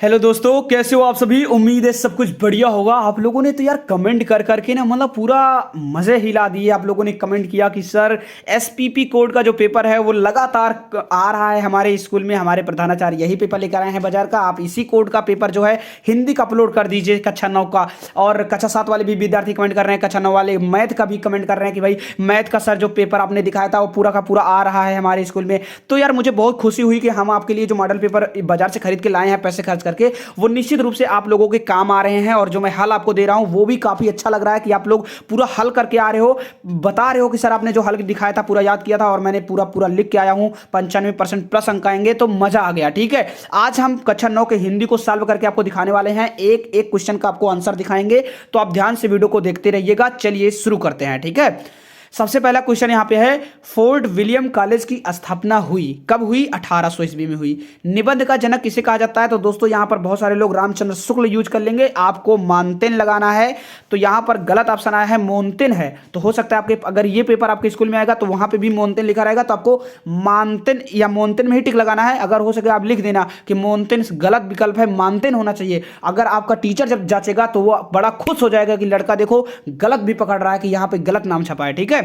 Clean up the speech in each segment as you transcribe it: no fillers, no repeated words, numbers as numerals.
Hello दोस्तों, कैसे हो आप सभी। उम्मीद है सब कुछ बढ़िया होगा। आप लोगों ने तो यार कमेंट कर करके ना मतलब पूरा मज़े हिला दिए। आप लोगों ने कमेंट किया कि सर एसपीपी कोड का जो पेपर है वो लगातार आ रहा है हमारे स्कूल में, हमारे प्रधानाचार्य यही पेपर लेकर आए हैं बाजार का। आप इसी कोड का पेपर जो है हिंदी का अपलोड कर दीजिए, कक्षा 9 का। और कक्षा 7 वाले भी विद्यार्थी कमेंट कर रहे हैं, कक्षा 9 वाले मैथ का भी कमेंट कर रहे हैं कि भाई मैथ का सर जो पेपर आपने दिखाया था वो पूरा का पूरा आ रहा है हमारे स्कूल में। तो यार मुझे बहुत खुशी हुई कि हम आपके लिए जो मॉडल पेपर बाजार से खरीद के लाए हैं पैसे खर्च करके, वो निश्चित रूप से आप लोगों के काम आ रहे हैं। और जो मैं हल आपको दे रहा हूं वो भी काफी अच्छा लग रहा है कि आप लोग पूरा हल करके आ रहे हो, बता रहे हो कि सर आपने जो हल दिखाया था पूरा याद किया था और मैंने पूरा पूरा लिख के आया हूं। 95% प्लस अंक आएंगे, तो मजा आ गया। ठीक है, आज हम कक्षा 9 के हिंदी को सॉल्व करके आपको दिखाने वाले हैं। एक एक क्वेश्चन का आपको आंसर दिखाएंगे, तो आप ध्यान से वीडियो को देखते रहिएगा। चलिए शुरू करते हैं। ठीक है, सबसे पहला क्वेश्चन यहां पे है, फोर्ट विलियम कॉलेज की स्थापना हुई कब हुई? 1800 ईस्वी में हुई। निबंध का जनक किसे कहा जाता है? तो दोस्तों यहां पर बहुत सारे लोग रामचंद्र शुक्ल यूज कर लेंगे, आपको मानतेन लगाना है। तो यहां पर गलत ऑप्शन आया है, मोनतेन है। तो हो सकता है आपके अगर ये पेपर आपके स्कूल में आएगा तो वहां पे भी मोनतेन लिखा रहेगा, तो आपको मानतेन या मोनतेन में ही टिक लगाना है। अगर हो सके आप लिख देना कि मोनतेन गलत विकल्प है, मानतेन होना चाहिए। अगर आपका टीचर जब जांचेगा तो वो बड़ा खुश हो जाएगा कि लड़का देखो गलत भी पकड़ रहा है कि यहां पे गलत नाम छपा है। ठीक है,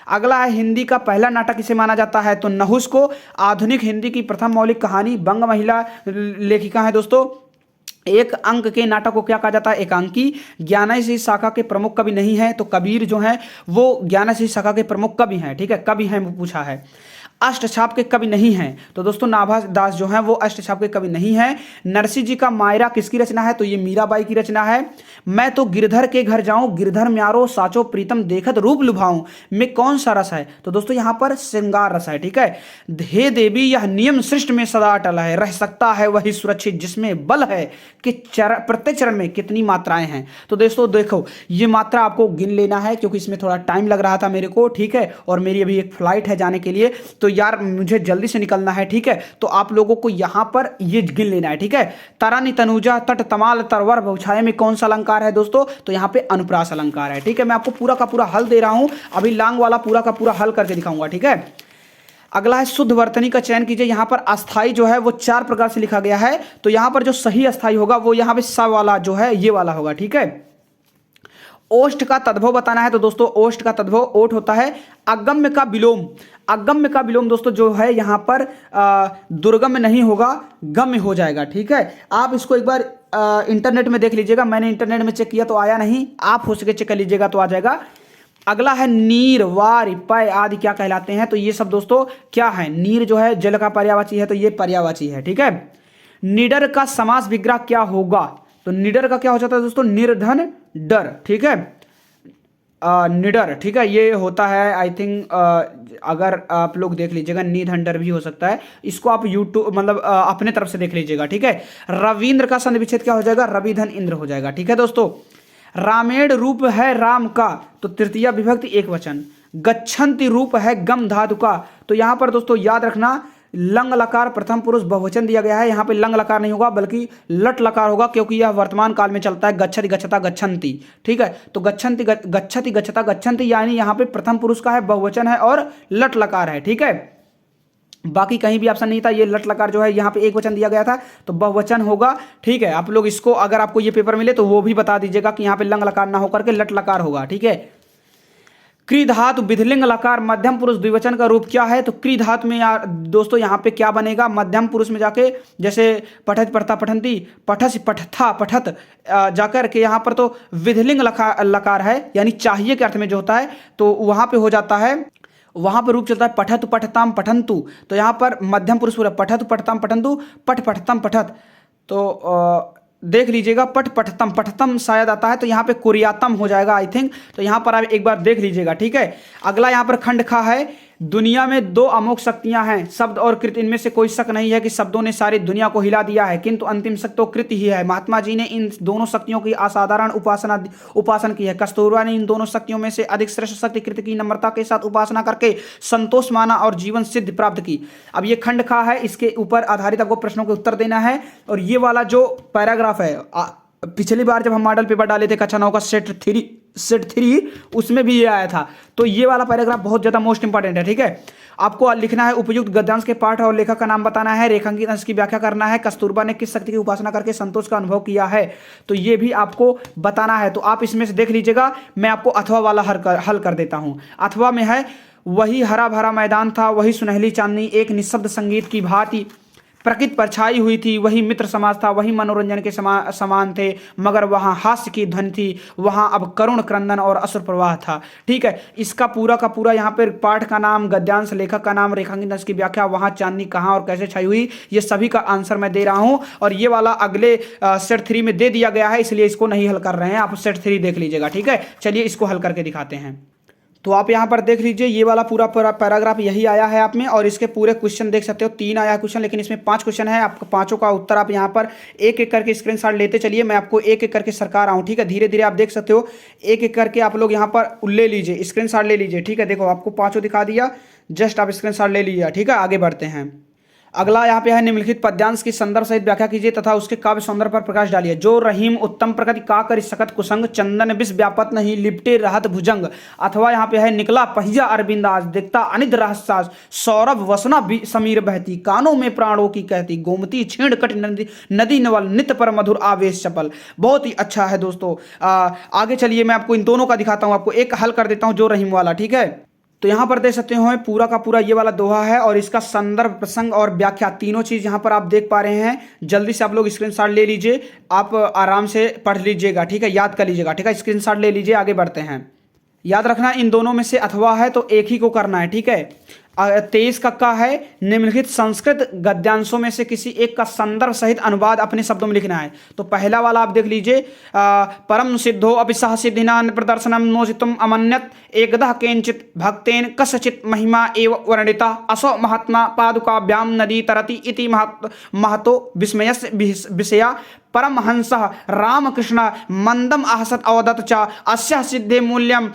अगला है, हिंदी का पहला नाटक किसे माना जाता है? तो नहुस को। आधुनिक हिंदी की प्रथम मौलिक कहानी, बंग महिला लेखिका है दोस्तों। एक अंक के नाटक को क्या कहा जाता है? एकांकी। ज्ञानेश्वरी शाखा के प्रमुख कवि नहीं है, तो कबीर जो है वो ज्ञानेश्वरी शाखा के प्रमुख कवि हैं। ठीक है, कवि हैं वो पूछा है। अष्टछाप के कवि नहीं हैं, तो दोस्तों नाभा दास जो हैं वो अष्टछाप के कवि नहीं हैं। नरसिंह जी का मायरा किसकी रचना है? तो ये मीराबाई की रचना है। मैं तो गिरधर के घर जाऊं, गिरधर म्यारो साचो प्रीतम देखत रूप लुभाऊं में कौन सा रस है? तो दोस्तों यहां पर श्रृंगार रस है। ठीक है, हे देवी यह नियम सृष्टि में सदा अटल है, रह सकता है वही सुरक्षित जिसमें बल है कि प्रत्येक चरण में कितनी मात्राएं हैं। तो दोस्तों देखो ये मात्रा आपको गिन लेना है, क्योंकि इसमें थोड़ा टाइम लग रहा था मेरे को। ठीक है, और मेरी अभी एक फ्लाइट है जाने के लिए, तो यार मुझे जल्दी से निकलना है। ठीक है, तो आप लोगों को यहां पर ये गिन लेना है। ठीक है, तरानी तनुजा तट तमाल तरवर बहुछाया में कौन सा अलंकार है दोस्तों? तो यहां पे अनुप्रास अलंकार है। ठीक है, मैं आपको पूरा का पूरा हल दे रहा हूं, अभी लांग वाला पूरा का पूरा हल करके दिखाऊंगा। ठीक है, अगला है, शुद्ध वर्तनी का चयन कीजिए। यहां पर अस्थाई जो है वो 4 प्रकार से लिखा गया है, तो यहां पर जो सही अस्थाई होगा वो यहां पे स वाला जो है ये वाला होगा। ठीक है, ओष्ठ का तद्भव बताना है, तो दोस्तों ओष्ठ का तद्भव ओठ होता है। अगम्य का विलोम, अगम्य का विलोम दोस्तों जो है यहां पर दुर्गम्य नहीं होगा, गम्य हो जाएगा। ठीक है, आप इसको एक बार इंटरनेट में देख लीजिएगा, मैंने इंटरनेट में चेक किया तो आया नहीं, आप हो सके चेक कर लीजिएगा तो आ जाएगा। अगला है, नीर वार पय आदि क्या कहलाते हैं? तो ये सब दोस्तों क्या है? नीर जो है जल का पर्यायवाची है, तो ये पर्यायवाची है। ठीक है, निडर का समास विग्रह क्या होगा? तो निडर का क्या हो जाता है दोस्तों? निर्धन डर। ठीक है, निडर। ठीक है, ये होता है आई थिंक, अगर आप लोग देख लीजिएगा निधन डर भी हो सकता है। इसको आप यूट्यूब मतलब अपने तरफ से देख लीजिएगा। ठीक है, रविंद्र का संधि विच्छेद क्या हो जाएगा? रवि धन इंद्र हो जाएगा। ठीक है दोस्तों, रामेण रूप है राम का, तो तृतीया विभक्ति एक वचन। गच्छन्ति रूप है गम धातु का, तो यहां पर दोस्तों याद रखना लंग लकार प्रथम पुरुष बहुवचन दिया गया है। यहाँ पे लंग लकार नहीं होगा बल्कि लट लकार होगा, क्योंकि यह वर्तमान काल में चलता है। गच्छति गच्छता गच्छन्ति। ठीक है, तो गच्छन्ति गच्छति गच्छता गच्छन्ति यानी यहाँ पे प्रथम पुरुष का है, बहुवचन है और लट लकार है। ठीक है, बाकी कहीं भी ऑप्शन नहीं था, ये लट लकार जो है यहाँ पे एक वचन दिया गया था तो बहुवचन होगा। ठीक है, आप लोग इसको अगर आपको ये पेपर मिले तो वो भी बता दीजिएगा कि यहाँ पे लंग लकार ना होकर के लट लकार होगा। ठीक है, क्री धातु विधिलिंग लकार मध्यम पुरुष द्विवचन का रूप क्या है? तो क्री धातु में यार दोस्तों यहाँ पे क्या बनेगा? मध्यम पुरुष में जाके जैसे पठत पढ़ता पठंती, पठस पठथा पठत जाकर के यहाँ पर तो विधिलिंग लकार है, यानी चाहिए के अर्थ में जो होता है, तो वहाँ पे हो जाता है, वहां पर रूप चलता है पठत पठताम पठंतु। तो यहाँ पर मध्यम पुरुष पूरा पठत पठताम पठंतु, पठ पठतम पठत। तो देख लीजिएगा पठ पठतम, पठतम शायद आता है तो यहाँ पे कुरियातम हो जाएगा आई थिंक। तो यहाँ पर आप एक बार देख लीजिएगा। ठीक है, अगला यहाँ पर खंड खा है, दुनिया में 2 अमोघ शक्तियां हैं, शब्द और कृत। इनमें से कोई शक नहीं है कि शब्दों ने सारी दुनिया को हिला दिया है, किंतु अंतिम शक्ति तो कृत ही है। महात्मा जी ने इन दोनों शक्तियों की असाधारण उपासना की है। कस्तूरबा ने इन दोनों शक्तियों में से अधिक श्रेष्ठ शक्ति कृत की नम्रता के साथ उपासना करके संतोष माना और जीवन सिद्धि प्राप्त की। अब ये खंड खा है, इसके ऊपर आधारित आपको प्रश्नों के उत्तर देना है। और ये वाला जो पैराग्राफ है, पिछली बार जब हम मॉडल पेपर डाले थे कक्षा 9 का सेट 3 सेट 3 उसमें भी ये आया था। तो ये वाला पैराग्राफ बहुत ज़्यादा मोस्ट इंपॉर्टेंट है, ठीक है। आपको लिखना है उपयुक्त गद्यांश के पाठ और लेखक का नाम बताना है, रेखांकित अंश की व्याख्या करना है, कस्तूरबा ने किस शक्ति की उपासना करके संतोष का अनुभव किया है, तो ये भी आपको बताना है। तो आप इसमें से देख लीजिएगा, मैं आपको अथवा वाला हल कर देता हूँ। अथवा में है, वही हरा भरा मैदान था, वही सुनहली चांदनी एक निःशब्द संगीत की भांति प्रकृति पर छाई हुई थी, वही मित्र समाज था, वही मनोरंजन के समान थे, मगर वहाँ हास्य की ध्वनि थी, वहाँ अब करुण क्रंदन और असुर प्रवाह था। ठीक है, इसका पूरा का पूरा यहाँ पर पाठ का नाम, गद्यांश, लेखक का नाम, रेखांकित अंश की व्याख्या, वहाँ चांदनी कहाँ और कैसे छाई हुई, ये सभी का आंसर मैं दे रहा हूँ। और ये वाला अगले सेट 3 में दे दिया गया है, इसलिए इसको नहीं हल कर रहे हैं, आप सेट 3 देख लीजिएगा। ठीक है, चलिए इसको हल करके दिखाते हैं। तो आप यहाँ पर देख लीजिए, ये वाला पूरा पैराग्राफ यही आया है आप में, और इसके पूरे क्वेश्चन देख सकते हो। 3 आया क्वेश्चन, लेकिन इसमें 5 क्वेश्चन है। आपको पांचों का उत्तर आप यहाँ पर एक एक करके स्क्रीनशॉट लेते चलिए, मैं आपको एक एक करके सरका रहा हूँ। ठीक है, धीरे धीरे आप देख सकते हो, एक एक करके आप लोग यहाँ पर ले लीजिए, स्क्रीनशॉट ले लीजिए। ठीक है, देखो आपको पाँचों दिखा दिया, जस्ट आप स्क्रीनशॉट ले लीजिए। ठीक है, आगे बढ़ते हैं। अगला यहाँ पे है, निम्नलिखित पद्यांश की संदर्भ सहित व्याख्या कीजिए तथा उसके काव्य सौंदर्य पर प्रकाश डालिए। जो रहीम उत्तम प्रकृति का कर सकत कुसंग, चंदन विष व्यापत नहीं लिपटे रहत भुजंग। अथवा यहाँ पे है, निकला पहिया अरविंदास, दिखता अनिद रहसास, सौरभ वसना समीर बहती, कानों में प्राणों की कहती, गोमती छीण कट नदी नवल, नित्य पर मधुर आवेश चपल। बहुत ही अच्छा है दोस्तों। आगे चलिए, मैं आपको इन दोनों का दिखाता हूँ, आपको एक हल कर देता हूँ जो रहीम वाला। ठीक है, तो यहाँ पर देख सकते हो पूरा का पूरा ये वाला दोहा है, और इसका संदर्भ, प्रसंग और व्याख्या तीनों चीज यहाँ पर आप देख पा रहे हैं। जल्दी से आप लोग स्क्रीनशॉट ले लीजिए, आप आराम से पढ़ लीजिएगा। ठीक है, याद कर लीजिएगा। ठीक है, स्क्रीनशॉट ले लीजिए, आगे बढ़ते हैं। याद रखना, इन दोनों में से अथवा है तो एक ही को करना है। ठीक है, 23 का है, निम्नलिखित संस्कृत गद्यांशों में से किसी एक का संदर्भ सहित अनुवाद अपने शब्दों में लिखना है। तो पहला वाला आप देख लीजिए, परम सिद्धो अपि सह सिद्धिनान प्रदर्शनम नोचितुम अमन्यत, एकदः केंचित भक्तेन कसचित महिमा एव वर्णिता, असो महात्मा पादुकाभ्याम नदी तरति इति महतो विस्मयस्य विषया, परमहंसः रामकृष्ण मंदम आहसत अवदत च, अस्या सिद्धे मूल्यम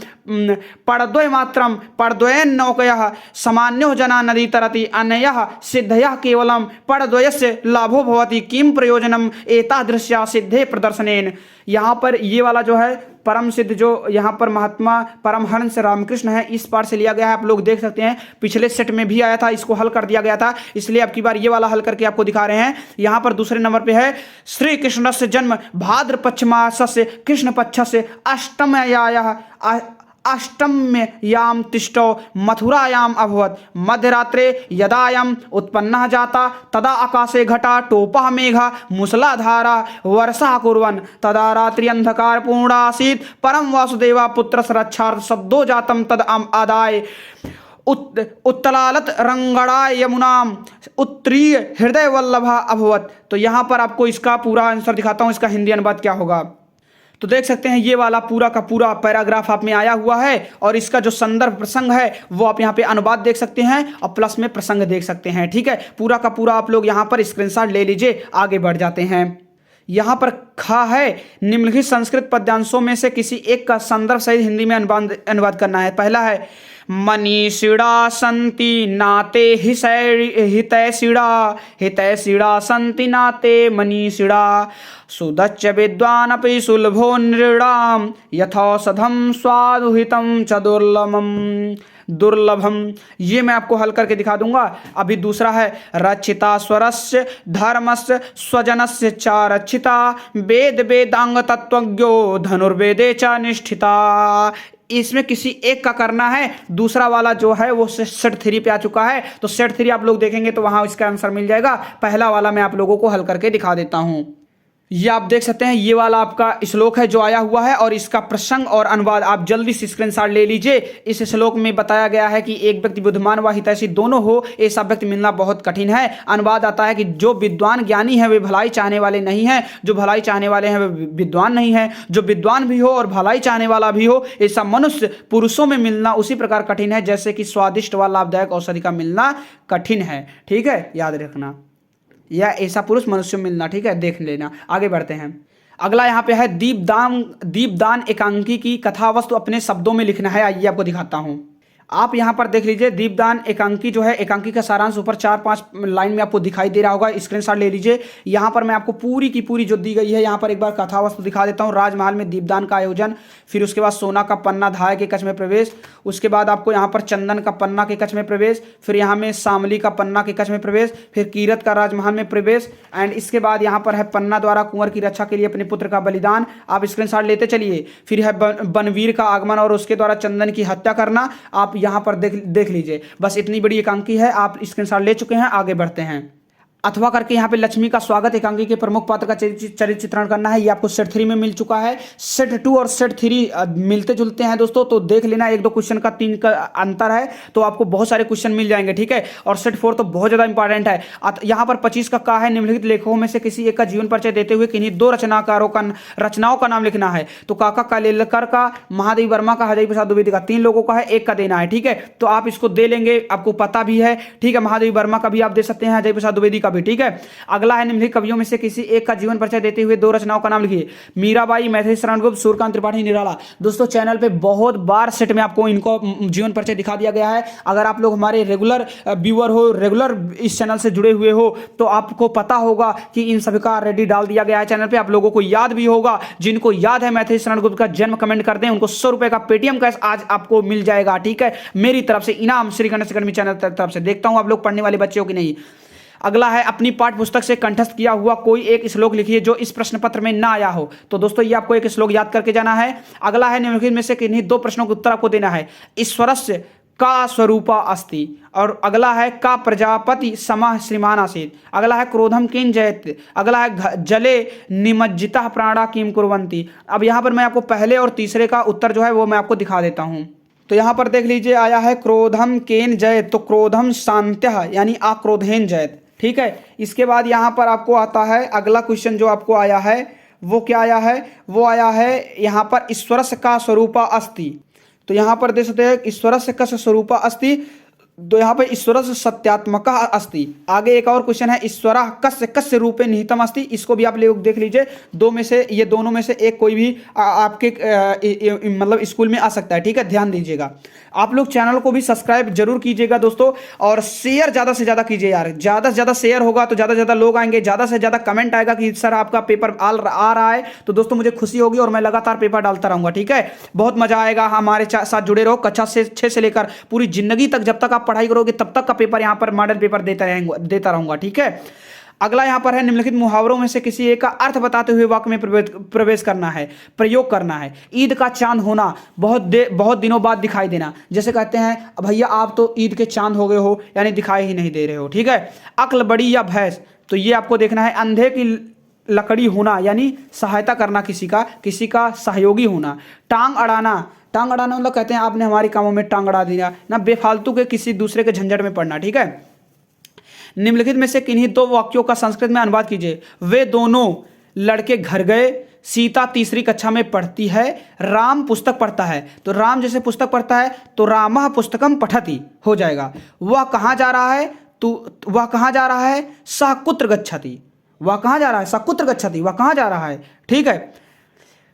पड़द्वय मात्रम पड़द्वयन नौकयः, सामान्यो जना नदी तरति, अनयः सिद्धयः केवलम पड़द्वयस्य लाभो भवति, किम प्रयोजनम एतादृश्या सिद्धे प्रदर्शनेन। यहाँ पर ये वाला जो है परम सिद्ध, जो यहाँ पर महात्मा परमहंस रामकृष्ण है, इस पार से लिया गया है। आप लोग देख सकते हैं, पिछले सेट में भी आया था, इसको हल कर दिया गया था, इसलिए अब की बार ये वाला हल करके आपको दिखा रहे हैं। यहाँ पर दूसरे नंबर पे है, श्री कृष्ण से जन्म भाद्र पक्षमासस्य कृष्ण पक्षस्य अष्टमयायाः अष्टम्याम तिष्ठो मथुरायाम अभवत, मध्यरात्रे यदायम उत्पन्नः जाता तदा आकाशे घटा टोपः मेघा मुसलाधारा वर्षा कुर्वन्, तदा रात्रि अंधकार पूर्णा आसीत्, परम वासुदेवा पुत्र रक्षार्थ शब्दो जातम तद आदाय उत्तलालत रंगड़ाय यमुनाम उत्तरीय हृदय वल्लभा अभवत। तो यहाँ पर आपको इसका पूरा आंसर दिखाता हूँ, इसका हिंदी अनुवाद क्या होगा। तो देख सकते हैं, ये वाला पूरा का पूरा पैराग्राफ आप में आया हुआ है, और इसका जो संदर्भ प्रसंग है वो आप यहाँ पे अनुवाद देख सकते हैं, और प्लस में प्रसंग देख सकते हैं। ठीक है, पूरा का पूरा आप लोग यहाँ पर स्क्रीनशॉट ले लीजिए, आगे बढ़ जाते हैं। यहाँ पर खा है, निम्नलिखित संस्कृत पद्यांशों में से किसी एक का संदर्भ सहित हिंदी में अनुवाद करना है। पहला है, मनीषिणा संति नाते हितैषिणा, हितैषिणा संति नाते मनीषिणा, सुदच्च विद्वानपि सुलभो नृणाम, यथौषधम स्वादुहितम च दुर्लभम। ये मैं आपको हल करके दिखा दूंगा। अभी दूसरा है, रक्षिता स्वरस्य धर्मस्य स्वजनस्य च रक्षिता, वेद वेदांग तत्वज्ञो धनुर्वेदे च निष्ठिता। इसमें किसी एक का करना है। दूसरा वाला जो है वो सेट 3 पे आ चुका है, तो सेट 3 आप लोग देखेंगे तो वहां इसका आंसर मिल जाएगा। पहला वाला मैं आप लोगों को हल करके दिखा देता हूं। ये आप देख सकते हैं, ये वाला आपका श्लोक है जो आया हुआ है, और इसका प्रसंग और अनुवाद आप जल्दी से स्क्रीनशॉट ले लीजिए। इस श्लोक में बताया गया है कि एक व्यक्ति बुद्धिमान व हितैषी दोनों हो, ऐसा व्यक्ति मिलना बहुत कठिन है। अनुवाद आता है कि जो विद्वान ज्ञानी है वे भलाई चाहने वाले नहीं हैं, जो भलाई चाहने वाले हैं वे विद्वान नहीं है, जो विद्वान भी हो और भलाई चाहने वाला भी हो, ऐसा मनुष्य पुरुषों में मिलना उसी प्रकार कठिन है जैसे कि स्वादिष्ट व लाभदायक औषधि का मिलना कठिन है। ठीक है, याद रखना, या ऐसा पुरुष मनुष्य मिलना। ठीक है, देख लेना, आगे बढ़ते हैं। अगला यहाँ पे है, दीपदान एकांकी की कथा वस्तु अपने शब्दों में लिखना है। आइए आपको दिखाता हूँ। आप यहाँ पर देख लीजिए दीपदान एकांकी जो है, एकांकी का सारांश ऊपर 4-5 लाइन में आपको दिखाई दे रहा होगा, स्क्रीनशॉट ले लीजिए। यहाँ पर मैं आपको पूरी की पूरी जो दी गई है, यहाँ पर एक बार कथा वस्तु दिखा देता हूँ। राजमहल में दीपदान का आयोजन, फिर उसके बाद सोना का पन्ना धाय के कक्ष में प्रवेश, उसके बाद आपको यहाँ पर चंदन का पन्ना के कक्ष में प्रवेश, फिर यहाँ में शामली का पन्ना के कक्ष में प्रवेश, फिर कीरत का राजमहल में प्रवेश, एंड इसके बाद यहाँ पर है पन्ना द्वारा कुंवर की रक्षा के लिए अपने पुत्र का बलिदान। आप स्क्रीनशॉट लेते चलिए। फिर है बनवीर का आगमन और उसके द्वारा चंदन की हत्या करना। आप यहाँ पर देख लीजिए। बस इतनी बड़ी एकांकी है, आप स्क्रीनशॉट ले चुके हैं, आगे बढ़ते हैं। अथवा करके यहाँ पे लक्ष्मी का स्वागत एकांकी के प्रमुख पात्र का चरित्र चित्रण करना है। ये आपको सेट 3 में मिल चुका है। सेट 2 और सेट 3 मिलते जुलते हैं दोस्तों, तो देख लेना, 1-2 क्वेश्चन का 3 का अंतर है, तो आपको बहुत सारे क्वेश्चन मिल जाएंगे, ठीक है। और सेट 4 तो बहुत ज्यादा इंपॉर्टेंट है। यहाँ पर 25 का कहा है निम्नलिखित लेखकों में से किसी एक का जीवन परिचय देते हुए किन्हीं 2 रचनाओं का नाम लिखना है। तो काका कालेलकर का, महादेवी वर्मा का, हजारी प्रसाद द्विवेदी का, 3 लोगों का है, 1 का देना है, ठीक है। तो आप इसको दे लेंगे, आपको पता भी है, ठीक है। महादेवी वर्मा का भी आप दे सकते हैं, हजारी प्रसाद द्विवेदी का भी, ठीक है। अगला है निम्नलिखित कवियों में से किसी एक का जीवन परिचय देते हुए 2 रचनाओं का नाम लिखिए। मीराबाई, मैथिली शरण गुप्त, सूर्यकांत त्रिपाठी, निराला। दोस्तों चैनल पे बहुत बार सेट में आपको इनको जीवन परिचय दिखा दिया गया है। अगर आप लोग हमारे रेगुलर व्यूअर हो, रेगुलर इस चैनल से जुड़े हुए हो, तो आपको पता होगा कि इन सभी का रेडी डाल दिया गया है चैनल पे। आप लोगों को याद भी होगा, जिनको याद है मैथिली शरण गुप्त का जन्म, कमेंट कर दें, उनको 100 रुपए का पेटीएम कैश आज आपको मिल जाएगा, ठीक है, मेरी तरफ से इनाम, श्री गणेश अकेडमी चैनल तरफ से। देखता हूं आप लोग पढ़ने वाले बच्चे हो कि नहीं। अगला है अपनी पाठ्य पुस्तक से कंठस्थ किया हुआ कोई एक श्लोक लिखिए जो इस प्रश्न पत्र में ना आया हो। तो दोस्तों ये आपको एक श्लोक याद करके जाना है। अगला है निम्नलिखित में से किन्हीं 2 प्रश्नों का उत्तर आपको देना है। ईश्वरस्य का स्वरूपा अस्ति, और अगला है का प्रजापति समः श्रीमान आसीत्। अगला है क्रोधम किं जयते। अगला है जले निमज्जितः प्राणा किम कुर्वन्ति। अब यहाँ पर मैं आपको पहले और तीसरे का उत्तर जो है वो मैं आपको दिखा देता हूँ। तो यहाँ पर देख लीजिए, आया है क्रोधम केन जयत, तो क्रोधम शांत्यः यानी आक्रोधेन जयत, ठीक है। इसके बाद यहाँ पर आपको आता है अगला क्वेश्चन जो आपको आया है, वो क्या आया है, वो आया है यहाँ पर ईश्वरस्य का स्वरूपा अस्ति। तो यहाँ पर देख सकते हैं ईश्वरस्य का स्वरूपा अस्ति, तो यहाँ पे ईश्वर सत्यात्मक अस्ति। आगे एक और क्वेश्चन है ईश्वर कस्य कस्य रूपे निहितम अस्ति। इसको भी आप लोग देख लीजिए, 2 में से, ये दोनों में से एक कोई भी आपके मतलब स्कूल में आ सकता है, ठीक है, ध्यान दीजिएगा। आप लोग चैनल को भी सब्सक्राइब जरूर कीजिएगा दोस्तों, और शेयर ज़्यादा से ज़्यादा कीजिए यार। ज़्यादा से ज़्यादा शेयर होगा तो ज़्यादा से ज़्यादा लोग आएंगे, ज़्यादा से ज़्यादा कमेंट आएगा कि सर आपका पेपर आ रहा है, तो दोस्तों मुझे खुशी होगी और मैं लगातार पेपर डालता रहूँगा, ठीक है। बहुत मजा आएगा, हमारे साथ जुड़े रहो। कक्षा 6 से लेकर पूरी जिंदगी तक, जब तक आप पढ़ाई करोगे तब तक का पेपर यहाँ पर मॉडल पेपर देता रहूँगा, ठीक है। अगला यहाँ पर है निम्नलिखित मुहावरों में से किसी एक का अर्थ बताते हुए वाक्य में प्रवेश करना है, प्रयोग करना है। ईद का चांद होना, बहुत दिनों बाद दिखाई देना। जैसे कहते हैं भैया आप तो ईद के चांद हो गए हो, यानी दिखाई ही नहीं दे रहे हो, ठीक है। अक्ल बड़ी या भैंस, तो ये आपको देखना है। अंधे की लकड़ी होना, यानी सहायता करना, किसी का सहयोगी होना। टांग अड़ाना, टांग अड़ाना मतलब कहते हैं आपने हमारे कामों में टांग अड़ा दिया ना, बेफालतू के किसी दूसरे के झंझट में पड़ना, ठीक है। निम्नलिखित में से किन्हीं 2 वाक्यों का संस्कृत में अनुवाद कीजिए। वे दोनों लड़के घर गए, सीता तीसरी कक्षा में पढ़ती है, राम पुस्तक पढ़ता है। तो राम जैसे पुस्तक पढ़ता है तो रामः पुस्तकम पठति हो जाएगा। वह कहाँ जा रहा है, तो वह कहाँ जा रहा है, सः कुत्र गच्छति। वह कहाँ जा रहा है, सः कुत्र गच्छति, वह कहाँ जा रहा है, ठीक है।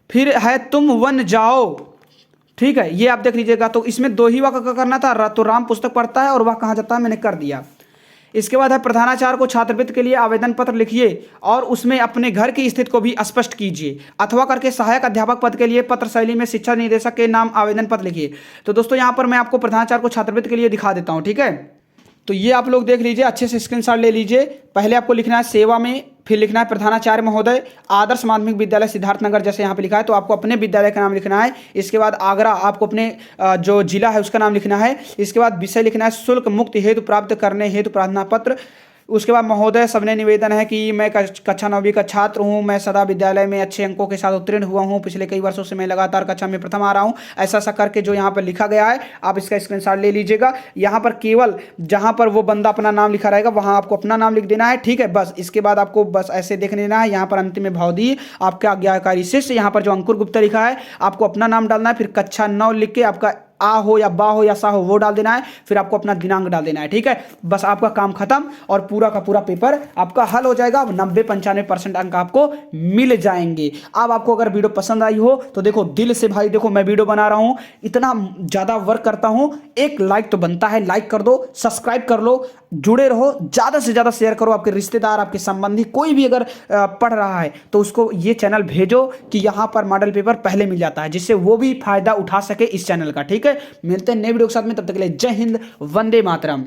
फिर है तुम वन जाओ, ठीक है, ये आप देख लीजिएगा। तो इसमें 2 ही वाक्य करना था, तो राम पुस्तक पढ़ता है और वह कहाँ जाता है, मैंने कर दिया। इसके बाद है प्रधानाचार्य को छात्रवृत्ति के लिए आवेदन पत्र लिखिए और उसमें अपने घर की स्थिति को भी स्पष्ट कीजिए। अथवा करके सहायक अध्यापक पद के लिए पत्र शैली में शिक्षा निदेशक के नाम आवेदन पत्र लिखिए। तो दोस्तों यहाँ पर मैं आपको प्रधानाचार्य को छात्रवृत्ति के लिए दिखा देता हूँ, ठीक है। तो ये आप लोग देख लीजिए, अच्छे से स्क्रीनशॉट ले लीजिए। पहले आपको लिखना है सेवा में, फिर लिखना है प्रधानाचार्य महोदय, आदर्श माध्यमिक विद्यालय सिद्धार्थनगर, जैसे यहाँ पे लिखा है तो आपको अपने विद्यालय का नाम लिखना है। इसके बाद आगरा, आपको अपने जो जिला है उसका नाम लिखना है। इसके बाद विषय लिखना है शुल्क मुक्त हेतु प्राप्त करने हेतु प्रार्थना पत्र। उसके बाद महोदय सबने निवेदन है कि मैं कक्षा 9वीं का छात्र हूं, मैं सदा विद्यालय में अच्छे अंकों के साथ उत्तीर्ण हुआ हूं, पिछले कई वर्षों से मैं लगातार कक्षा में प्रथम आ रहा हूं, ऐसा ऐसा करके जो यहाँ पर लिखा गया है आप इसका स्क्रीनशॉट ले लीजिएगा। यहाँ पर केवल जहाँ पर वो बंदा अपना नाम लिखा रहेगा वहाँ आपको अपना नाम लिख देना है, ठीक है। बस इसके बाद आपको बस ऐसे देख लेना है, यहाँ पर अंतिम में भावदी आपका आज्ञाकारी शिष्य, यहाँ पर जो अंकुर गुप्ता लिखा है आपको अपना नाम डालना है, फिर कक्षा 9 लिख के आपका आ हो या बा हो या सा हो वो डाल देना है, फिर आपको अपना दिनांक डाल देना है। ठीक है, बस आपका काम खत्म और पूरा का पूरा पेपर आपका हल हो जाएगा। 90-95% अंक आपको मिल जाएंगे। अब आपको अगर वीडियो पसंद आई हो तो देखो दिल से भाई, देखो मैं वीडियो बना रहा हूं, इतना ज्यादा वर्क करता हूं, एक लाइक तो बनता है, लाइक कर दो, सब्सक्राइब कर लो, जुड़े रहो, ज्यादा से ज्यादा शेयर करो। आपके रिश्तेदार, आपके संबंधी कोई भी अगर पढ़ रहा है तो उसको ये चैनल भेजो कि यहां पर मॉडल पेपर पहले मिल जाता है, जिससे वो भी फायदा उठा सके इस चैनल का। ठीक है, मिलते हैं नए वीडियो के साथ में, तब तक के लिए जय हिंद, वंदे मातरम।